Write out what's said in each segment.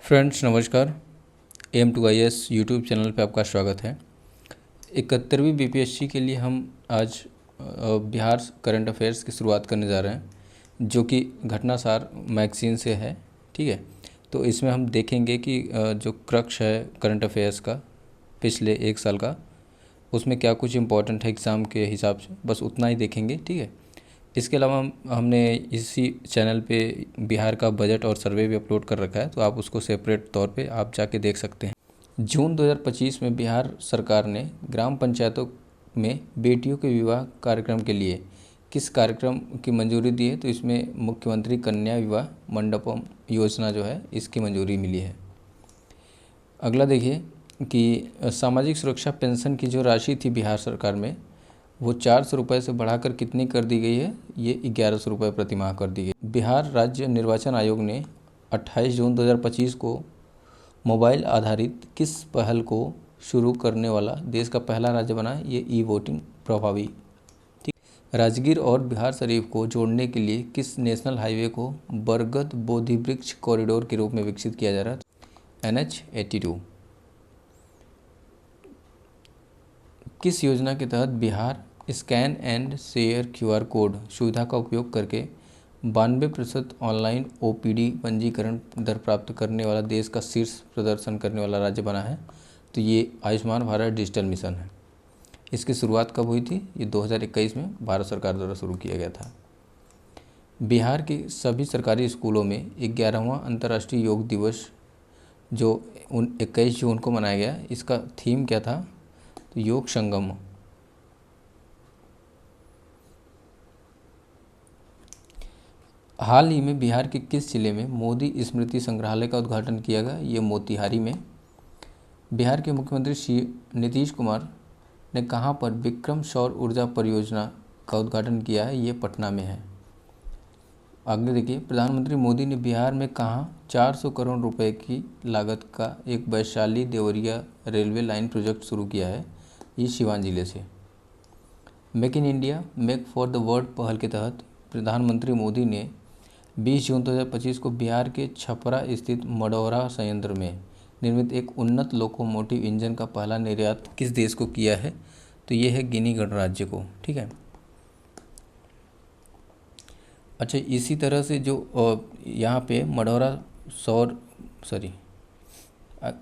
Friends नमस्कार। AM2IS YouTube channel पे आपका स्वागत है। 71वीं बीपीएससी के लिए हम आज बिहार करंट अफेयर्स की शुरुआत करने जा रहे हैं, जो कि घटनासार मैगजीन से है। ठीक है, तो इसमें हम देखेंगे कि जो क्रक्स है करंट अफेयर्स का पिछले एक साल का, उसमें क्या कुछ इम्पोर्टेंट है एग्ज़ाम के हिसाब से, बस उतना ही देखेंगे। ठीक है, इसके अलावा हमने इसी चैनल पे बिहार का बजट और सर्वे भी अपलोड कर रखा है, तो आप उसको सेपरेट तौर पे आप जाके देख सकते हैं। जून 2025 में बिहार सरकार ने ग्राम पंचायतों में बेटियों के विवाह कार्यक्रम के लिए किस कार्यक्रम की मंजूरी दी है? तो इसमें मुख्यमंत्री कन्या विवाह मंडपम योजना जो है, इसकी मंजूरी मिली है। अगला देखिए कि सामाजिक सुरक्षा पेंशन की जो राशि थी बिहार सरकार में, वो 400 रुपये से बढ़ाकर कितनी कर दी गई है? ये 1100 रुपये प्रति माह कर दी गई। बिहार राज्य निर्वाचन आयोग ने 28 जून 2025 को मोबाइल आधारित किस पहल को शुरू करने वाला देश का पहला राज्य बना है? ये ई वोटिंग प्रभावी। ठीक, राजगीर और बिहार शरीफ को जोड़ने के लिए किस नेशनल हाईवे को बरगद बोधि वृक्ष कॉरिडोर के रूप में विकसित किया जा रहा है? NH82। किस योजना के तहत Bihar scan and share QR code सुविधा का उपयोग करके 92% ऑनलाइन OPD पंजीकरण दर प्राप्त करने वाला देश का शीर्ष प्रदर्शन करने वाला राज्य बना है? तो ये आयुष्मान भारत डिजिटल मिशन है। इसकी शुरुआत कब हुई थी? ये 2021 में भारत सरकार द्वारा शुरू किया गया था। बिहार के सभी सरकारी स्कूलों में 11वां अंतर्राष्ट्रीय योग दिवस जो 21 जून को मनाया गया, इसका थीम क्या था? तो योग संगम। हाल ही में बिहार के किस जिले में मोदी स्मृति संग्रहालय का उद्घाटन किया गया? ये मोतिहारी में। बिहार के मुख्यमंत्री श्री नीतीश कुमार ने कहां पर विक्रम सौर ऊर्जा परियोजना का उद्घाटन किया है? ये पटना में है। आगे देखिए, प्रधानमंत्री मोदी ने बिहार में कहां 400 करोड़ रुपए की लागत का एक Vaishali Deoria railway line project शुरू किया है? ये सिवान जिले से। Make in India make for the world पहल के तहत प्रधानमंत्री मोदी ने 20 जून 2025 को बिहार के छपरा स्थित मढ़ौरा संयंत्र में निर्मित एक उन्नत लोकोमोटिव इंजन का पहला निर्यात किस देश को किया है? तो ये है गिनी गणराज्य को। ठीक है, अच्छा, इसी तरह से जो यहाँ पे मढ़ौरा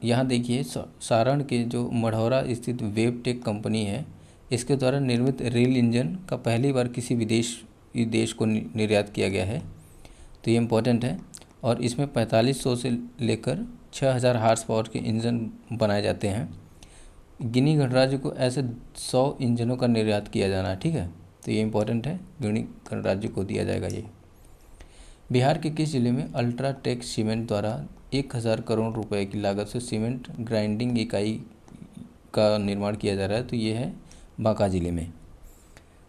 यहाँ देखिए सारण के जो मढ़ौरा स्थित वेबटेक कंपनी है, इसके द्वारा निर्मित रेल इंजन का पहली बार किसी विदेशी देश को निर्यात किया गया है। तो ये इम्पोर्टेंट है, और इसमें 4500 से लेकर 6000 हार्स पावर के इंजन बनाए जाते हैं। गिनी गणराज्य को ऐसे 100 इंजनों का निर्यात किया जाना है। ठीक है, तो ये इम्पोर्टेंट है, गिनी गणराज्य को दिया जाएगा ये। बिहार के किस जिले में अल्ट्राटेक सीमेंट द्वारा 1000 करोड़ रुपए की लागत से सीमेंट ग्राइंडिंग इकाई का निर्माण किया जा रहा है? तो ये है बांका जिले में।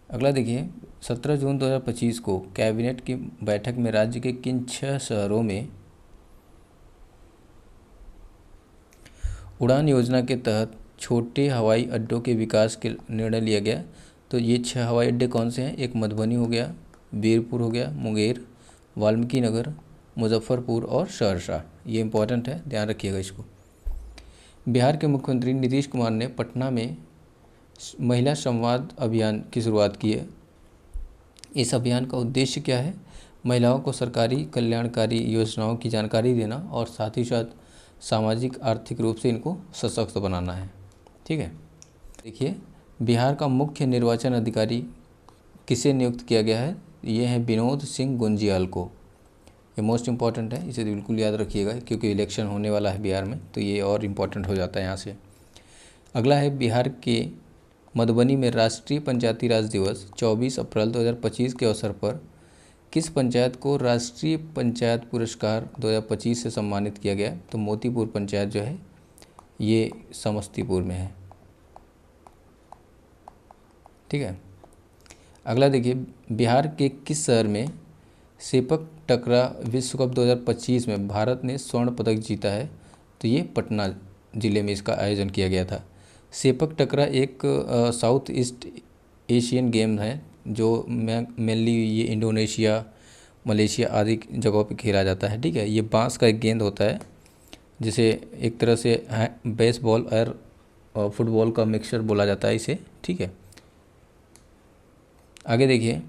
अगला देखिए, 17 जून 2025 को कैबिनेट की बैठक में राज्य के किन 6 शहरों में उड़ान योजना के तहत छोटे हवाई अड्डों के विकास के निर्णय लिया गया? तो ये 6 हवाई अड्डे कौन से हैं? एक मधुबनी हो गया, वीरपुर हो गया, मुंगेर, वाल्मीकि नगर, मुजफ्फरपुर और सहरसा। ये इंपॉर्टेंट है, ध्यान रखिएगा इसको। बिहार के मुख्यमंत्री नीतीश कुमार ने पटना में महिला संवाद अभियान की शुरुआत की है। इस अभियान का उद्देश्य क्या है? महिलाओं को सरकारी कल्याणकारी योजनाओं की जानकारी देना और साथ ही साथ सामाजिक आर्थिक रूप से इनको सशक्त बनाना है। ठीक है, देखिए, बिहार का मुख्य निर्वाचन अधिकारी किसे नियुक्त किया गया है? ये है विनोद सिंह गुंजियाल को। ये मोस्ट इम्पॉर्टेंट है, इसे बिल्कुल याद रखिएगा, क्योंकि इलेक्शन होने वाला है बिहार में, तो ये और इम्पॉर्टेंट हो जाता है यहाँ से। अगला है, बिहार के मधुबनी में राष्ट्रीय पंचायती राज दिवस 24 अप्रैल 2025 के अवसर पर किस पंचायत को राष्ट्रीय पंचायत पुरस्कार 2025 से सम्मानित किया गया? तो मोतीपुर पंचायत जो है, ये समस्तीपुर में है। ठीक है, अगला देखिए, बिहार के किस शहर में सेपक टकरा विश्व कप 2025 में भारत ने स्वर्ण पदक जीता है? तो ये पटना ज़िले में इसका आयोजन किया गया था। सेपक टकरा एक साउथ ईस्ट एशियन गेम है, जो मेनली ये इंडोनेशिया, मलेशिया आदि जगहों पे खेला जाता है। ठीक है, ये बांस का एक गेंद होता है जिसे एक तरह से बेसबॉल और फुटबॉल का मिक्सचर बोला जाता है इसे, ठीक है। आगे देखिए,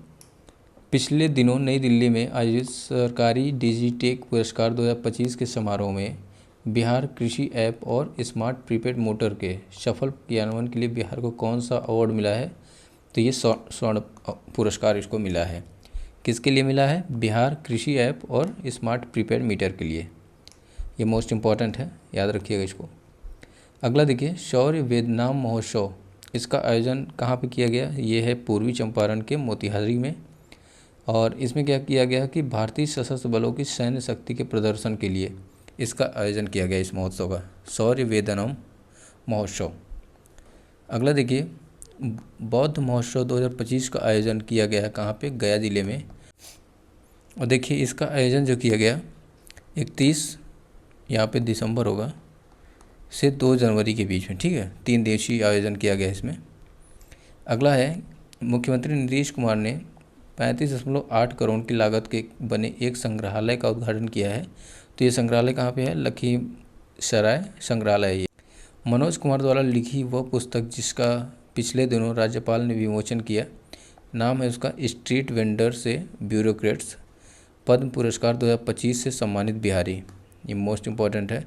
पिछले दिनों नई दिल्ली में आयोजित सरकारी डिजिटेक पुरस्कार 2025 के समारोह में बिहार कृषि ऐप और स्मार्ट प्रीपेड मोटर के सफल क्रियान्वयन के लिए बिहार को कौन सा अवार्ड मिला है? तो ये स्वर्ण पुरस्कार इसको मिला है। किसके लिए मिला है? बिहार कृषि ऐप और स्मार्ट प्रीपेड मीटर के लिए। ये मोस्ट इम्पॉर्टेंट है, याद रखिएगा इसको। अगला देखिए, शौर्य वेदनाम महोत्सव, इसका आयोजन कहाँ पे किया गया? ये है पूर्वी चंपारण के मोतिहारी में। और इसमें क्या किया गया कि भारतीय सशस्त्र बलों की सैन्य शक्ति के प्रदर्शन के लिए इसका आयोजन किया गया, इस महोत्सव का, शौर्य वेदनम महोत्सव। अगला देखिए, बौद्ध महोत्सव 2025 का आयोजन किया गया है कहाँ पे? गया जिले में। और देखिए इसका आयोजन जो किया गया 31 यहाँ पे दिसंबर होगा से 2 जनवरी के बीच में, ठीक है। 3 दिवसीय आयोजन किया गया इसमें। अगला है, मुख्यमंत्री नीतीश कुमार ने 35.8 करोड़ की लागत के बने एक संग्रहालय का उद्घाटन किया है। तो ये संग्रहालय कहाँ पे है? लखीसराय संग्रहालय। ये मनोज कुमार द्वारा लिखी वह पुस्तक जिसका पिछले दिनों राज्यपाल ने विमोचन किया, नाम है उसका स्ट्रीट वेंडर से ब्यूरोक्रेट्स, पद्म पुरस्कार 2025 से सम्मानित बिहारी। ये मोस्ट इम्पॉर्टेंट है।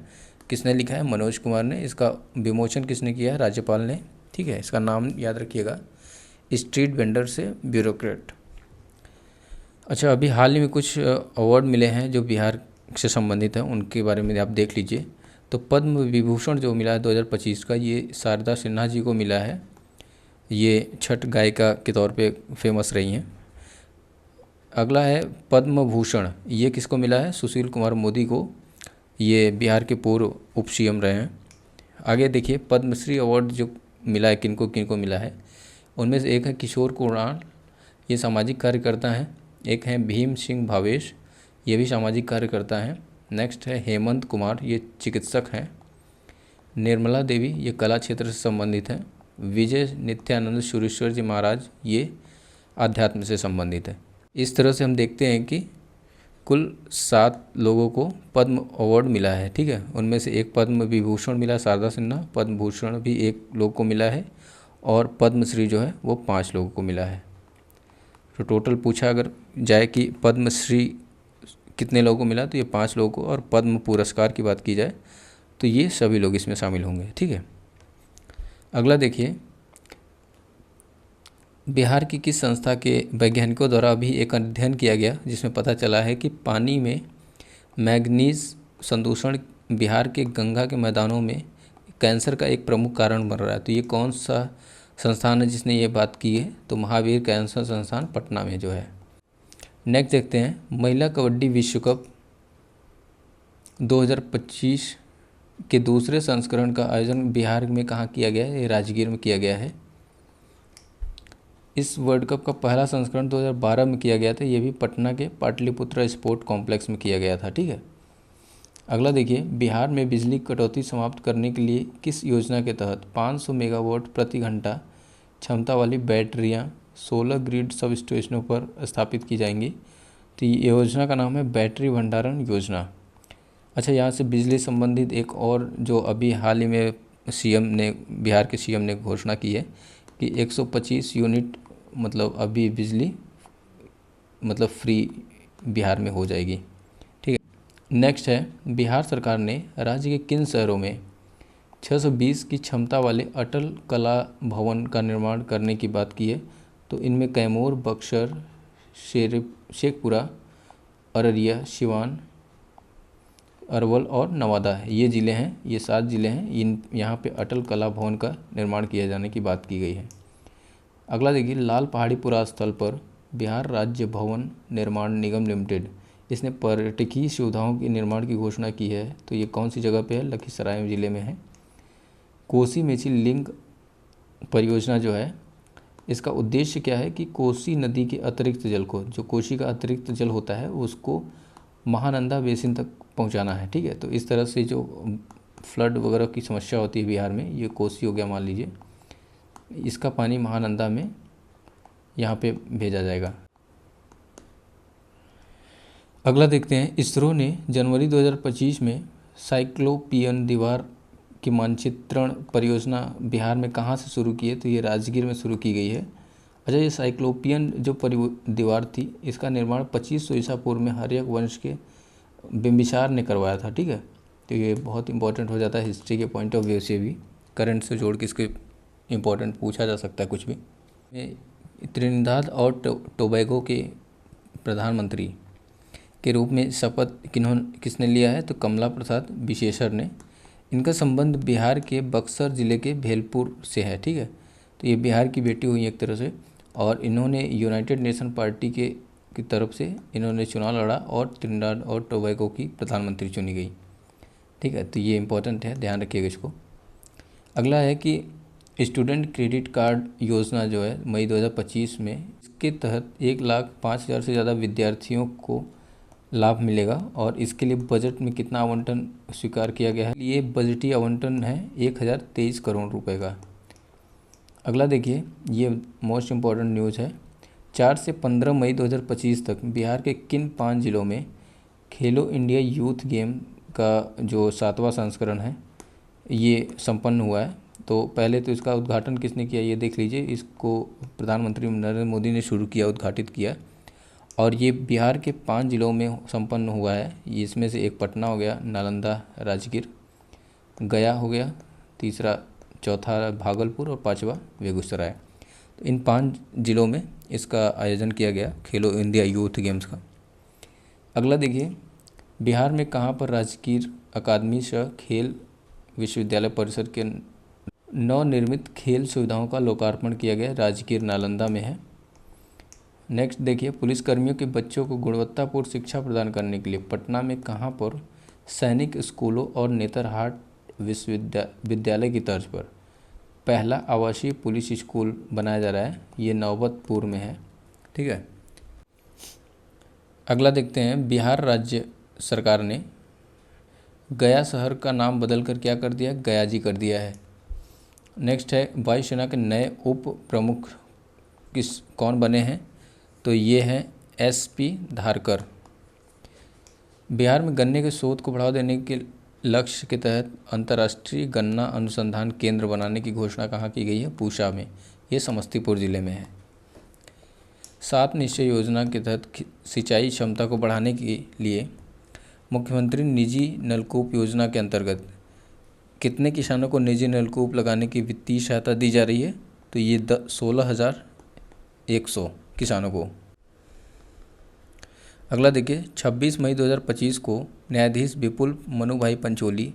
किसने लिखा है? मनोज कुमार ने। इसका विमोचन किसने किया है? राज्यपाल ने, ठीक है। इसका नाम याद रखिएगा, स्ट्रीट वेंडर से ब्यूरोक्रेट। अच्छा, अभी हाल ही में कुछ अवार्ड मिले हैं जो बिहार से संबंधित हैं, उनके बारे में आप देख लीजिए। तो पद्म विभूषण जो मिला है 2025 का, ये शारदा सिन्हा जी को मिला है। ये छठ गायिका के तौर पे फेमस रही हैं। अगला है पद्म भूषण, ये किसको मिला है? सुशील कुमार मोदी को। ये बिहार के पूर्व उप सीएम रहे हैं। आगे देखिए, पद्मश्री अवार्ड जो मिला है किनको किनको मिला है, उनमें से एक है किशोर कुणाल, ये सामाजिक कार्यकर्ता हैं। एक हैं भीम सिंह भावेश, ये भी सामाजिक कार्यकर्ता हैं। नेक्स्ट है हेमंत कुमार, ये चिकित्सक हैं। निर्मला देवी, ये कला क्षेत्र से संबंधित हैं। विजय नित्यानंद सुरेश्वर जी महाराज, ये आध्यात्म से संबंधित है। इस तरह से हम देखते हैं कि कुल 7 लोगों को पद्म अवार्ड मिला है, ठीक है। उनमें से एक पद्म विभूषण मिला शारदा सिन्हा, पद्म भूषण भी एक लोग को मिला है, और पद्मश्री जो है वो 5 लोगों को मिला है। तो टोटल पूछा अगर जाए कि पद्मश्री कितने लोगों को मिला, तो ये 5 लोगों को, और पद्म पुरस्कार की बात की जाए तो ये सभी लोग इसमें शामिल होंगे, ठीक है। अगला देखिए, बिहार की किस संस्था के वैज्ञानिकों द्वारा अभी एक अध्ययन किया गया जिसमें पता चला है कि पानी में मैग्नीज संदूषण बिहार के गंगा के मैदानों में कैंसर का एक प्रमुख कारण बन रहा है। तो ये कौन सा संस्थान है जिसने ये बात की है? तो महावीर कैंसर संस्थान पटना में जो है। नेक्स्ट देखते हैं, महिला कबड्डी विश्व कप 2025 के दूसरे संस्करण का आयोजन बिहार में कहाँ किया गया है? ये राजगीर में किया गया है। इस वर्ल्ड कप का पहला संस्करण 2012 में किया गया था, ये भी पटना के पाटलिपुत्रा स्पोर्ट कॉम्प्लेक्स में किया गया था, ठीक है। अगला देखिए, बिहार में बिजली कटौती समाप्त करने के लिए किस योजना के तहत 500 मेगावाट प्रति घंटा क्षमता वाली बैटरियां 16 ग्रिड सब स्टेशनों पर स्थापित की जाएंगी? तो ये योजना का नाम है बैटरी भंडारण योजना। अच्छा, यहाँ से बिजली संबंधित एक और जो अभी हाल ही में बिहार के सीएम ने घोषणा की है कि 125 यूनिट मतलब अभी बिजली मतलब फ्री बिहार में हो जाएगी, ठीक है। नेक्स्ट है, बिहार सरकार ने राज्य के किन शहरों में 620 की क्षमता वाले अटल कला भवन का निर्माण करने की बात की है? तो इनमें कैमूर, बक्सर, शेखपुरा, अररिया, सिवान, अरवल और नवादा है, ये ज़िले हैं। ये 7 ज़िले हैं, यहाँ पे अटल कला भवन का निर्माण किया जाने की बात की गई है। अगला देखिए, लाल पहाड़ी पुरास्थल पर बिहार राज्य भवन निर्माण निगम लिमिटेड, इसने पर्यटकीय सुविधाओं के निर्माण की घोषणा की है। तो ये कौन सी जगह पे है? लखीसराय ज़िले में है। कोसी मेची लिंक परियोजना जो है, इसका उद्देश्य क्या है कि कोसी नदी के अतिरिक्त जल को, जो कोसी का अतिरिक्त जल होता है, उसको महानंदा बेसिन तक पहुंचाना है, ठीक है। तो इस तरह से जो फ्लड वगैरह की समस्या होती है बिहार में, ये कोसी हो गया मान लीजिए, इसका पानी महानंदा में यहाँ पे भेजा जाएगा। अगला देखते हैं, इसरो ने जनवरी 2025 में साइक्लोपियन दीवार की मानचित्रण परियोजना बिहार में कहाँ से शुरू की है? तो ये राजगीर में शुरू की गई है। अच्छा, ये साइक्लोपियन जो दीवार थी, इसका निर्माण 2500 ईसा पूर्व में हर्यक वंश के बिम्बिसार ने करवाया था। ठीक है, तो ये बहुत इंपॉर्टेंट हो जाता है हिस्ट्री के पॉइंट ऑफ व्यू से भी, करंट से जोड़ के इसके इम्पोर्टेंट पूछा जा सकता है कुछ भी। त्रिनिदाद और टोबैगो के प्रधानमंत्री के रूप में शपथ किसने लिया है? तो कमला प्रसाद विशेषर ने। इनका संबंध बिहार के बक्सर ज़िले के भेलपुर से है। ठीक है, तो ये बिहार की बेटी हुई एक तरह से, और इन्होंने यूनाइटेड नेशन पार्टी की तरफ से इन्होंने चुनाव लड़ा और त्रिनिदाद और टोबैगो की प्रधानमंत्री चुनी गई। ठीक है, तो ये इम्पोर्टेंट है, ध्यान रखिएगा इसको। अगला है कि स्टूडेंट क्रेडिट कार्ड योजना जो है मई 2025 में, इसके तहत 1,05,000 से ज़्यादा विद्यार्थियों को लाभ मिलेगा, और इसके लिए बजट में कितना आवंटन स्वीकार किया गया है? ये बजटीय आवंटन है 1,023 करोड़ रुपए का। अगला देखिए, ये मोस्ट इम्पॉर्टेंट न्यूज़ है। 4 से 15 मई 2025 तक बिहार के किन 5 जिलों में खेलो इंडिया यूथ गेम का जो 7वां संस्करण है ये संपन्न हुआ है? तो पहले तो इसका उद्घाटन किसने किया ये देख लीजिए। इसको प्रधानमंत्री नरेंद्र मोदी ने शुरू किया, उद्घाटित किया, और ये बिहार के 5 जिलों में संपन्न हुआ है। इसमें से एक पटना हो गया, नालंदा, राजगीर, गया हो गया, तीसरा चौथा भागलपुर और 5वां बेगूसराय। तो इन 5 जिलों में इसका आयोजन किया गया खेलो इंडिया यूथ गेम्स का। अगला देखिए, बिहार में कहाँ पर राजगीर अकादमी सह खेल विश्वविद्यालय परिसर के नवनिर्मित खेल सुविधाओं का लोकार्पण किया गया? राजगीर नालंदा में है। नेक्स्ट देखिए, पुलिसकर्मियों के बच्चों को गुणवत्तापूर्ण शिक्षा प्रदान करने के लिए पटना में कहाँ पर सैनिक स्कूलों और नेतरहाट विश्वविद्यालय की तर्ज पर पहला आवासीय पुलिस स्कूल बनाया जा रहा है? ये नौबतपुर में है। ठीक है, अगला देखते हैं, बिहार राज्य सरकार ने गया शहर का नाम बदलकर क्या कर दिया? गया जी कर दिया है। नेक्स्ट है, वायुसेना के नए उप प्रमुख कौन बने हैं? तो ये हैं SP धारकर। बिहार में गन्ने के शोध को बढ़ावा देने के लक्ष्य के तहत अंतर्राष्ट्रीय गन्ना अनुसंधान केंद्र बनाने की घोषणा कहाँ की गई है? पूसा में, ये समस्तीपुर जिले में है। 7 निश्चय योजना के तहत सिंचाई क्षमता को बढ़ाने के लिए मुख्यमंत्री निजी नलकूप योजना के अंतर्गत कितने किसानों को निजी नलकूप लगाने की वित्तीय सहायता दी जा रही है? तो ये 16,100 किसानों को। अगला देखिए, 26 मई 2025 को न्यायाधीश विपुल मनुभाई पंचोली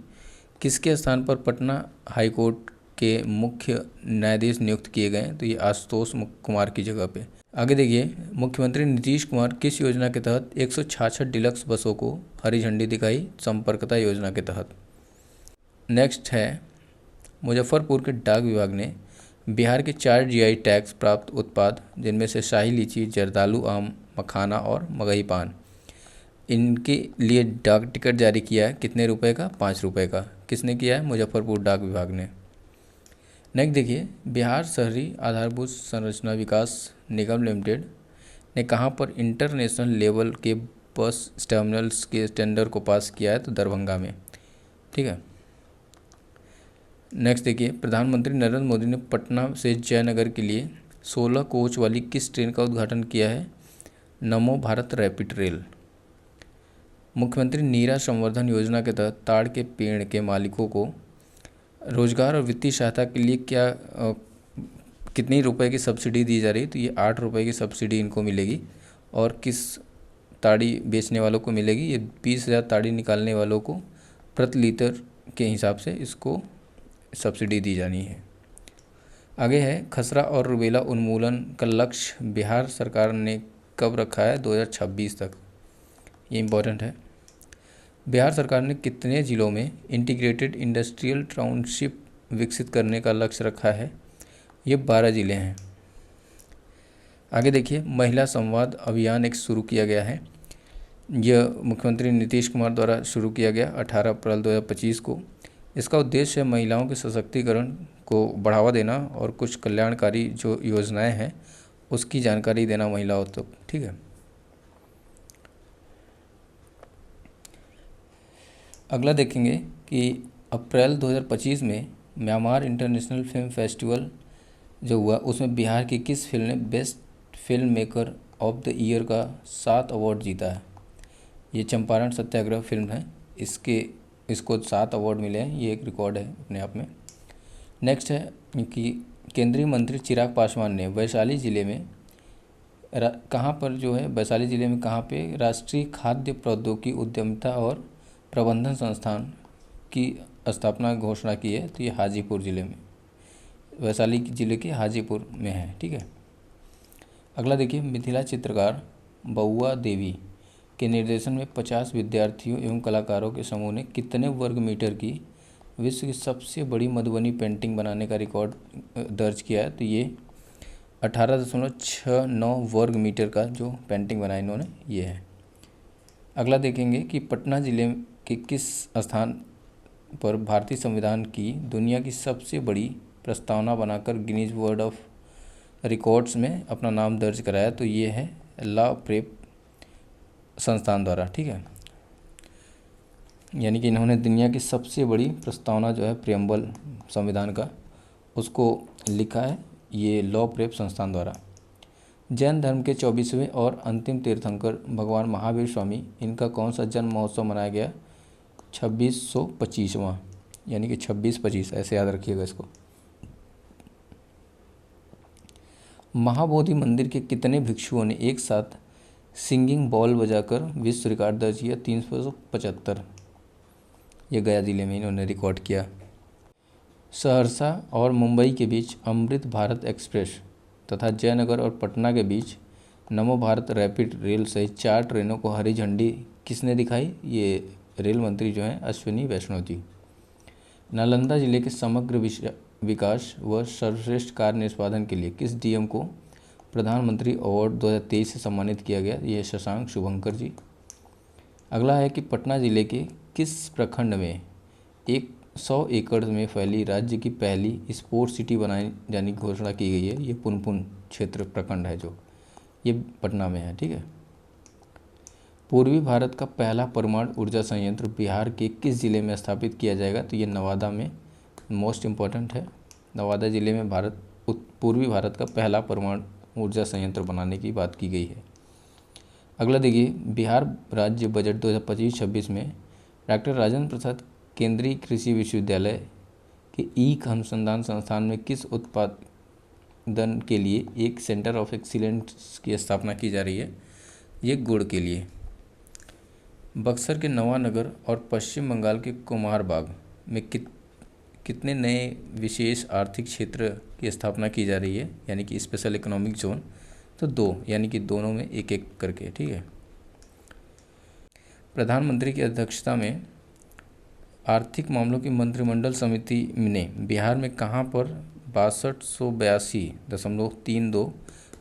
किसके स्थान पर पटना हाईकोर्ट के मुख्य न्यायाधीश नियुक्त किए गए? तो ये आशुतोष कुमार की जगह पे। आगे देखिए, मुख्यमंत्री नीतीश कुमार किस योजना के तहत 166 डिलक्स बसों को हरी झंडी दिखाई? संपर्कता योजना के तहत। नेक्स्ट है, मुजफ्फरपुर के डाक विभाग ने बिहार के 4 GI टैक्स प्राप्त उत्पाद, जिनमें से शाही लीची, जर्दालू आम, मखाना और मगही पान, इनके लिए डाक टिकट जारी किया है। कितने रुपए का? 5 रुपये का। किसने किया है? मुजफ्फरपुर डाक विभाग ने। नेक्स्ट देखिए, बिहार शहरी आधारभूत संरचना विकास निगम लिमिटेड ने कहाँ पर इंटरनेशनल लेवल के बस टर्मिनल्स के टेंडर को पास किया है? तो दरभंगा में। ठीक है, नेक्स्ट देखिए, प्रधानमंत्री नरेंद्र मोदी ने पटना से जयनगर के लिए 16 कोच वाली किस ट्रेन का उद्घाटन किया है? नमो भारत रैपिड रेल। मुख्यमंत्री नीरा संवर्धन योजना के तहत ताड़ के पेड़ के मालिकों को रोजगार और वित्तीय सहायता के लिए कितनी रुपए की सब्सिडी दी जा रही है? तो ये 8 रुपये की सब्सिडी इनको मिलेगी। और किस ताड़ी बेचने वालों को मिलेगी? ये 20,000 ताड़ी निकालने वालों को प्रति लीटर के हिसाब से इसको सब्सिडी दी जानी है। आगे है, खसरा और रुबेला उन्मूलन का लक्ष्य बिहार सरकार ने कब रखा है? 2026 तक। ये इम्पोर्टेंट है। बिहार सरकार ने कितने ज़िलों में इंटीग्रेटेड इंडस्ट्रियल टाउनशिप विकसित करने का लक्ष्य रखा है? ये 12 ज़िले हैं। आगे देखिए, महिला संवाद अभियान एक शुरू किया गया है। यह मुख्यमंत्री नीतीश कुमार द्वारा शुरू किया गया 18 अप्रैल 2025 को। इसका उद्देश्य है महिलाओं के सशक्तिकरण को बढ़ावा देना और कुछ कल्याणकारी जो योजनाएं हैं उसकी जानकारी देना महिलाओं तक। ठीक है, अगला देखेंगे कि अप्रैल 2025 में म्यांमार इंटरनेशनल फिल्म फेस्टिवल जो हुआ उसमें बिहार की किस फिल्म ने best film maker of the year का 7 अवार्ड जीता है। ये चंपारण सत्याग्रह फिल्म है, इसको 7 अवार्ड मिले हैं, ये एक रिकॉर्ड है अपने आप में। नेक्स्ट है कि केंद्रीय मंत्री चिराग पासवान ने वैशाली ज़िले में कहाँ पर जो है वैशाली ज़िले में कहाँ पे राष्ट्रीय खाद्य प्रौद्योगिकी उद्यमिता और प्रबंधन संस्थान की स्थापना घोषणा की है। तो ये हाजीपुर ज़िले में, वैशाली ज़िले के हाजीपुर में है। ठीक है। अगला देखिए, मिथिला चित्रकार बउआ देवी के निर्देशन में 50 विद्यार्थियों एवं कलाकारों के समूह ने कितने वर्ग मीटर की विश्व की सबसे बड़ी मधुबनी पेंटिंग बनाने का रिकॉर्ड दर्ज किया है। तो ये 18.69 वर्ग मीटर का जो पेंटिंग बनाई इन्होंने ये है। अगला देखेंगे कि पटना ज़िले के किस स्थान पर भारतीय संविधान की दुनिया की सबसे बड़ी प्रस्तावना बनाकर गिनीज वर्ल्ड ऑफ रिकॉर्ड्स में अपना नाम दर्ज कराया। तो ये है लॉ प्रेप संस्थान द्वारा। ठीक है, यानी कि इन्होंने दुनिया की सबसे बड़ी प्रस्तावना जो है प्रियम्बल संविधान का उसको लिखा है ये लॉ प्रेप संस्थान द्वारा। जैन धर्म के 24वें और अंतिम तीर्थंकर भगवान महावीर स्वामी, इनका कौन सा जन्म महोत्सव मनाया गया? 2625वां, यानी कि 2625 ऐसे याद रखिएगा इसको। महाबोधि मंदिर के कितने भिक्षुओं ने एक साथ सिंगिंग बॉल बजाकर विश्व रिकॉर्ड दर्ज किया? 375। ये गया जिले में इन्होंने रिकॉर्ड किया। सहरसा और मुंबई के बीच अमृत भारत एक्सप्रेस तथा जयनगर और पटना के बीच नमो भारत रैपिड रेल सहित 4 ट्रेनों को हरी झंडी किसने दिखाई? ये रेल मंत्री जो हैं अश्विनी वैष्णव जी। नालंदा जिले के समग्र विकास व सर्वश्रेष्ठ कार्य निष्पादन के लिए किस डीएम को प्रधानमंत्री अवार्ड 2023 से सम्मानित किया गया? ये शशांक शुभंकर जी। अगला है कि पटना जिले के किस प्रखंड में 100 एकड़ में फैली राज्य की पहली स्पोर्ट्स सिटी बनाई जाने की घोषणा की गई है? ये पुनपुन क्षेत्र प्रखंड है जो ये पटना में है। ठीक है। पूर्वी भारत का पहला परमाणु ऊर्जा संयंत्र बिहार के किस जिले में स्थापित किया जाएगा? तो ये नवादा में, मोस्ट इम्पॉर्टेंट है। नवादा जिले में पूर्वी भारत का पहला परमाणु ऊर्जा संयंत्र बनाने की बात की गई है। अगला देखिए, बिहार राज्य बजट 2025-26 में डॉक्टर राजेंद्र प्रसाद केंद्रीय कृषि विश्वविद्यालय के ईख अनुसंधान संस्थान में किस उत्पादन के लिए एक सेंटर ऑफ एक्सीलेंस की स्थापना की जा रही है? ये गुड़ के लिए। बक्सर के नवानगर और पश्चिम बंगाल के कुमारबाग में कितने नए विशेष आर्थिक क्षेत्र की स्थापना की जा रही है, यानी कि स्पेशल इकोनॉमिक जोन? तो 2, यानी कि दोनों में एक एक करके। ठीक है। प्रधानमंत्री की अध्यक्षता में आर्थिक मामलों की मंत्रिमंडल समिति ने बिहार में कहां पर 6282.32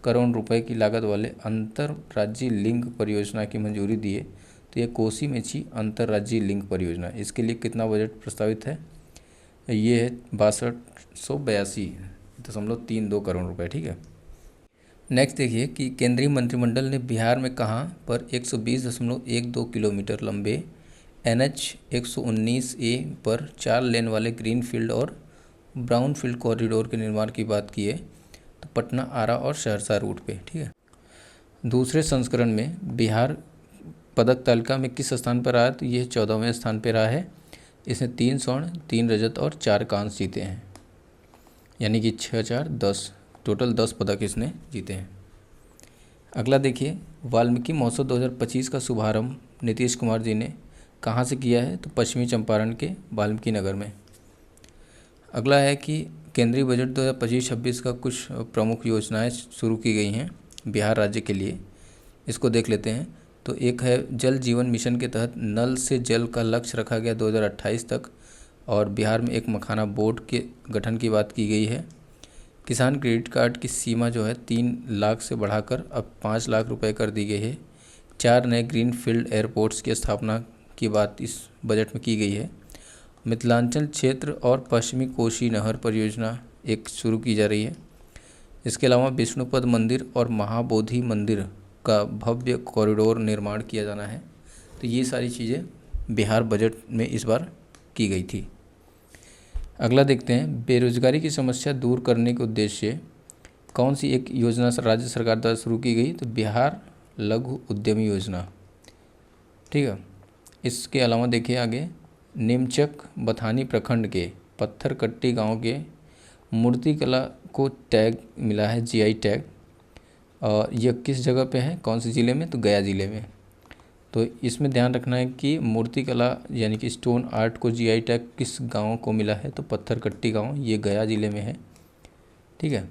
करोड़ रुपए की लागत वाले अंतर्राज्यीय लिंक परियोजना की मंजूरी दी है? तो यह कोसी मेची अंतर्राज्यीय लिंक परियोजना। इसके लिए कितना बजट प्रस्तावित है? ये है 6282.32 करोड़ रुपए। ठीक है। नेक्स्ट देखिए कि केंद्रीय मंत्रिमंडल ने बिहार में कहां पर 120.12 किलोमीटर लंबे NH 119A पर 4 लेन वाले ग्रीन फील्ड और ब्राउन फील्ड कॉरिडोर के निर्माण की बात की है? तो पटना, आरा और सहरसा रूट पे। ठीक है। दूसरे संस्करण में बिहार पदक तालिका में किस स्थान पर रहा? तो ये 14वें स्थान पर रहा है। इसने 3 स्वर्ण, 3 रजत और 4 कांस्य जीते हैं, यानी कि 6, 4, 10, टोटल 10 पदक इसने जीते हैं। अगला देखिए, वाल्मीकि महोत्सव 2025 का शुभारंभ नीतीश कुमार जी ने कहाँ से किया है? तो पश्चिमी चंपारण के वाल्मीकि नगर में। अगला है कि केंद्रीय बजट 2025-26 का कुछ प्रमुख योजनाएं शुरू की गई हैं बिहार राज्य के लिए, इसको देख लेते हैं। तो एक है जल जीवन मिशन के तहत नल से जल का लक्ष्य रखा गया 2028 तक, और बिहार में एक मखाना बोर्ड के गठन की बात की गई है। किसान क्रेडिट कार्ड की सीमा जो है 3 लाख से बढ़ाकर अब 5 लाख रुपए कर दी गई है। 4 नए ग्रीन फील्ड एयरपोर्ट्स की स्थापना की बात इस बजट में की गई है। मिथिलांचल क्षेत्र और पश्चिमी कोसी नहर परियोजना एक शुरू की जा रही है। इसके अलावा विष्णुपद मंदिर और महाबोधि मंदिर का भव्य कॉरिडोर निर्माण किया जाना है। तो ये सारी चीज़ें बिहार बजट में इस बार की गई थी। अगला देखते हैं, बेरोजगारी की समस्या दूर करने के उद्देश्य कौन सी एक योजना राज्य सरकार द्वारा शुरू की गई? तो बिहार लघु उद्यमी योजना। ठीक है। इसके अलावा देखिए आगे, नीमचक बथानी प्रखंड के पत्थरकट्टी गांव के मूर्तिकला को टैग मिला है, जीआई टैग। और यह किस जगह पे है, कौन से ज़िले में? तो गया ज़िले में। तो इसमें ध्यान रखना है कि मूर्तिकला यानी कि स्टोन आर्ट को जीआई टैग किस गांव को मिला है? तो पत्थरकट्टी गांव, ये गया ज़िले में है। ठीक है।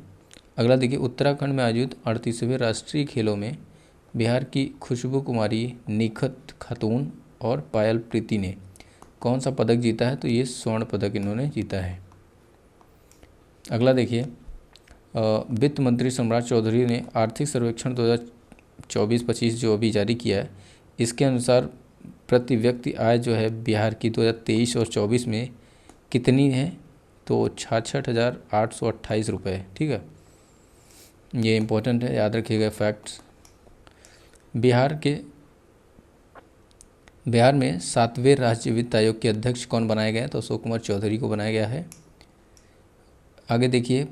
अगला देखिए, उत्तराखंड में आयोजित 38वें राष्ट्रीय खेलों में बिहार की खुशबू कुमारी, निखत खातून और पायल प्रीति ने कौन सा पदक जीता है? तो ये स्वर्ण पदक इन्होंने जीता है। अगला देखिए, वित्त मंत्री सम्राट चौधरी ने आर्थिक सर्वेक्षण 2024-25 जो अभी जारी किया है, इसके अनुसार प्रति व्यक्ति आय जो है बिहार की 2023 और 24 में कितनी है? तो 66,828 रुपये। ठीक है, ये इम्पोर्टेंट है, याद रखिएगा फैक्ट्स। बिहार में 7वें राज्य वित्त आयोग के अध्यक्ष कौन बनाए गए हैं? तो अशोक कुमार चौधरी को बनाया गया है। आगे देखिए,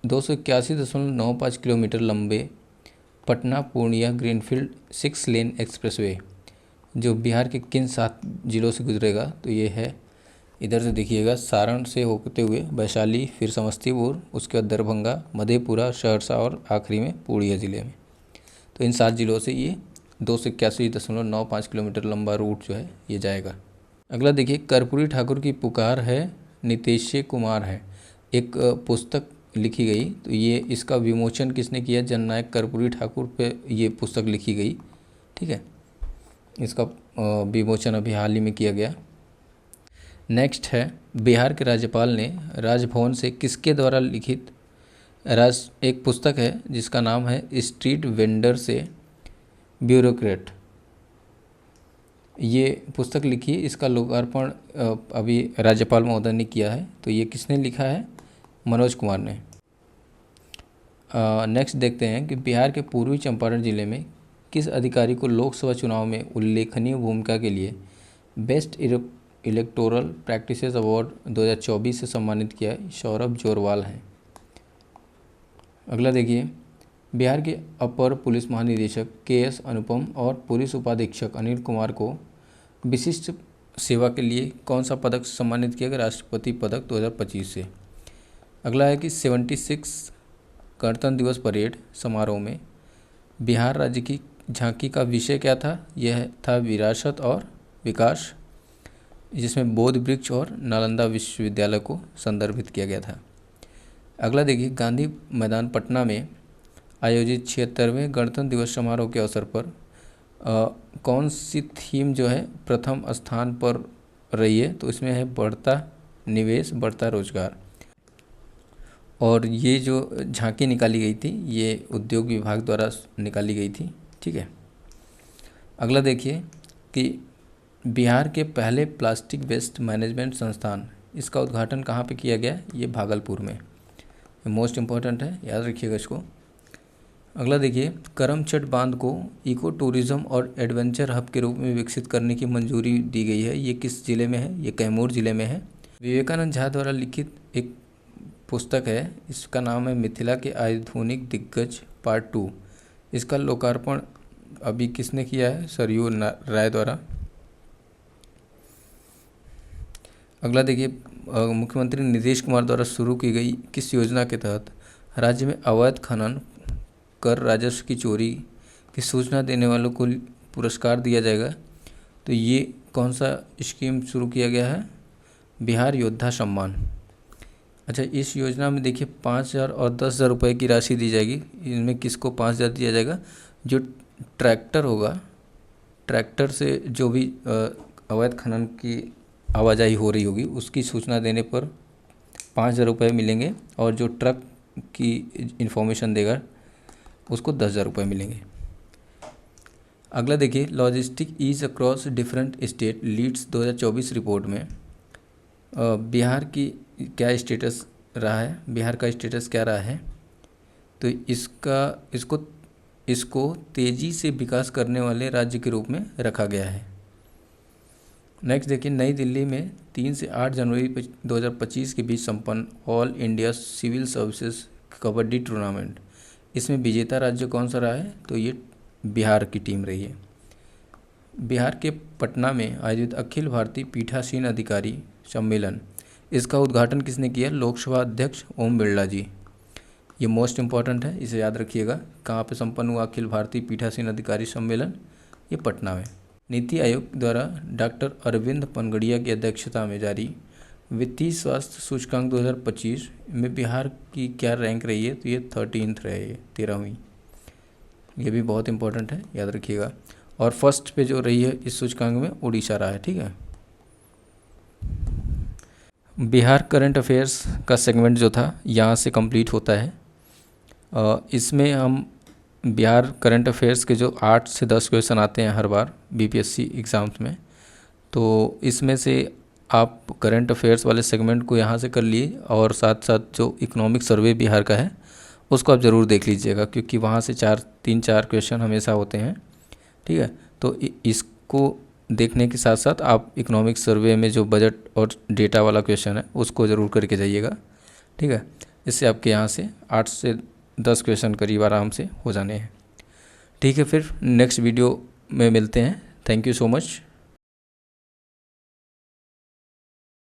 281.95 किलोमीटर लंबे पटना पूर्णिया ग्रीनफील्ड 6 लेन एक्सप्रेसवे जो बिहार के किन 7 जिलों से गुजरेगा? तो ये है, इधर से देखिएगा, सारण से होते हुए वैशाली, फिर समस्तीपुर, उसके बाद दरभंगा, मधेपुरा, सहरसा और आखिरी में पूर्णिया ज़िले में। तो इन 7 जिलों से ये 281.95 किलोमीटर लंबा रूट जो है ये जाएगा। अगला देखिए, कर्पूरी ठाकुर की पुकार है, नीतीश कुमार है, एक पुस्तक लिखी गई। तो ये इसका विमोचन किसने किया? जननायक कर्पूरी ठाकुर पे ये पुस्तक लिखी गई। ठीक है, इसका विमोचन अभी हाल ही में किया गया। नेक्स्ट है, बिहार के राज्यपाल ने राजभवन से किसके द्वारा लिखित एक पुस्तक है जिसका नाम है स्ट्रीट वेंडर से ब्यूरोक्रेट, ये पुस्तक लिखी। इसका लोकार्पण अभी राज्यपाल महोदय ने किया है। तो ये किसने लिखा है? मनोज कुमार ने। नेक्स्ट देखते हैं कि बिहार के पूर्वी चंपारण जिले में किस अधिकारी को लोकसभा चुनाव में उल्लेखनीय भूमिका के लिए बेस्ट इलेक्टोरल प्रैक्टिसेस अवार्ड 2024 से सम्मानित किया है? सौरभ जोरवाल हैं। अगला देखिए, बिहार के अपर पुलिस महानिदेशक KS अनुपम और पुलिस उपाधीक्षक अनिल कुमार को विशिष्ट सेवा के लिए कौन सा पदक सम्मानित किया गया? राष्ट्रपति पदक 2025 से। अगला है कि 76 गणतंत्र दिवस परेड समारोह में बिहार राज्य की झांकी का विषय क्या था? यह था विरासत और विकास, जिसमें बोध वृक्ष और नालंदा विश्वविद्यालय को संदर्भित किया गया था। अगला देखिए, गांधी मैदान पटना में आयोजित 76वें गणतंत्र दिवस समारोह के अवसर पर कौन सी थीम जो है प्रथम स्थान पर रही है? तो इसमें है बढ़ता निवेश, बढ़ता रोजगार। और ये जो झांकी निकाली गई थी ये उद्योग विभाग द्वारा निकाली गई थी। ठीक है। अगला देखिए कि बिहार के पहले प्लास्टिक वेस्ट मैनेजमेंट संस्थान, इसका उद्घाटन कहाँ पे किया गया? ये भागलपुर में। मोस्ट इम्पॉर्टेंट है, याद रखिएगा इसको। अगला देखिए, करमचट बांध को इको टूरिज्म और एडवेंचर हब के रूप में विकसित करने की मंजूरी दी गई है। ये किस ज़िले में है? ये कैमूर ज़िले में है। विवेकानंद झा द्वारा लिखित एक पुस्तक है, इसका नाम है मिथिला के आधुनिक दिग्गज पार्ट 2। इसका लोकार्पण अभी किसने किया है? सरयू राय द्वारा। अगला देखिए, मुख्यमंत्री नीतीश कुमार द्वारा शुरू की गई किस योजना के तहत राज्य में अवैध खनन कर राजस्व की चोरी की सूचना देने वालों को पुरस्कार दिया जाएगा? तो ये कौन सा स्कीम शुरू किया गया है? बिहार योद्धा सम्मान। अच्छा, इस योजना में देखिए 5,000 और 10,000 रुपये की राशि दी जाएगी। इनमें किसको 5,000 दिया जाएगा? जो ट्रैक्टर होगा, ट्रैक्टर से जो भी अवैध खनन की आवाजाही हो रही होगी उसकी सूचना देने पर 5,000 रुपये मिलेंगे, और जो ट्रक की इंफॉर्मेशन देगा उसको 10,000 रुपये मिलेंगे। अगला देखिए, logistics ease across different state LEADS 2024 report में बिहार की क्या स्टेटस रहा है? बिहार का स्टेटस क्या रहा है? तो इसको तेज़ी से विकास करने वाले राज्य के रूप में रखा गया है। नेक्स्ट देखिए, नई दिल्ली में 3 से 8 जनवरी 2025 के बीच संपन्न all India civil services kabaddi tournament, इसमें विजेता राज्य कौन सा रहा है? तो ये बिहार की टीम रही है। बिहार के पटना में आयोजित अखिल भारतीय पीठासीन अधिकारी सम्मेलन, इसका उद्घाटन किसने किया? लोकसभा अध्यक्ष ओम बिरला जी। ये मोस्ट इम्पॉर्टेंट है, इसे याद रखिएगा। कहाँ पे संपन्न हुआ अखिल भारतीय पीठासीन अधिकारी सम्मेलन? ये पटना में। नीति आयोग द्वारा डॉक्टर अरविंद पनगड़िया की अध्यक्षता में जारी वित्तीय स्वास्थ्य सूचकांक 2025 में बिहार की क्या रैंक रही है? तो ये 13th रहे, ये 13वीं। ये भी बहुत इंपॉर्टेंट है, याद रखिएगा। और फर्स्ट पे जो रही है इस सूचकांक में उड़ीसा रहा है, ठीक है। बिहार करंट अफेयर्स का सेगमेंट जो था यहाँ से कंप्लीट होता है। इसमें हम बिहार करंट अफेयर्स के जो 8 से 10 क्वेश्चन आते हैं हर बार बीपीएससी एग्ज़ाम्स में, तो इसमें से आप करंट अफेयर्स वाले सेगमेंट को यहाँ से कर लिए, और साथ साथ जो इकोनॉमिक सर्वे बिहार का है उसको आप ज़रूर देख लीजिएगा, क्योंकि वहाँ से 3-4 क्वेश्चन हमेशा होते हैं, ठीक है। तो इसको देखने के साथ साथ आप इकोनॉमिक सर्वे में जो बजट और डेटा वाला क्वेश्चन है उसको ज़रूर करके जाइएगा, ठीक है। इससे आपके यहाँ से 8 से 10 क्वेश्चन करीब आराम से हो जाने हैं, ठीक है। फिर नेक्स्ट वीडियो में मिलते हैं। Thank you so much.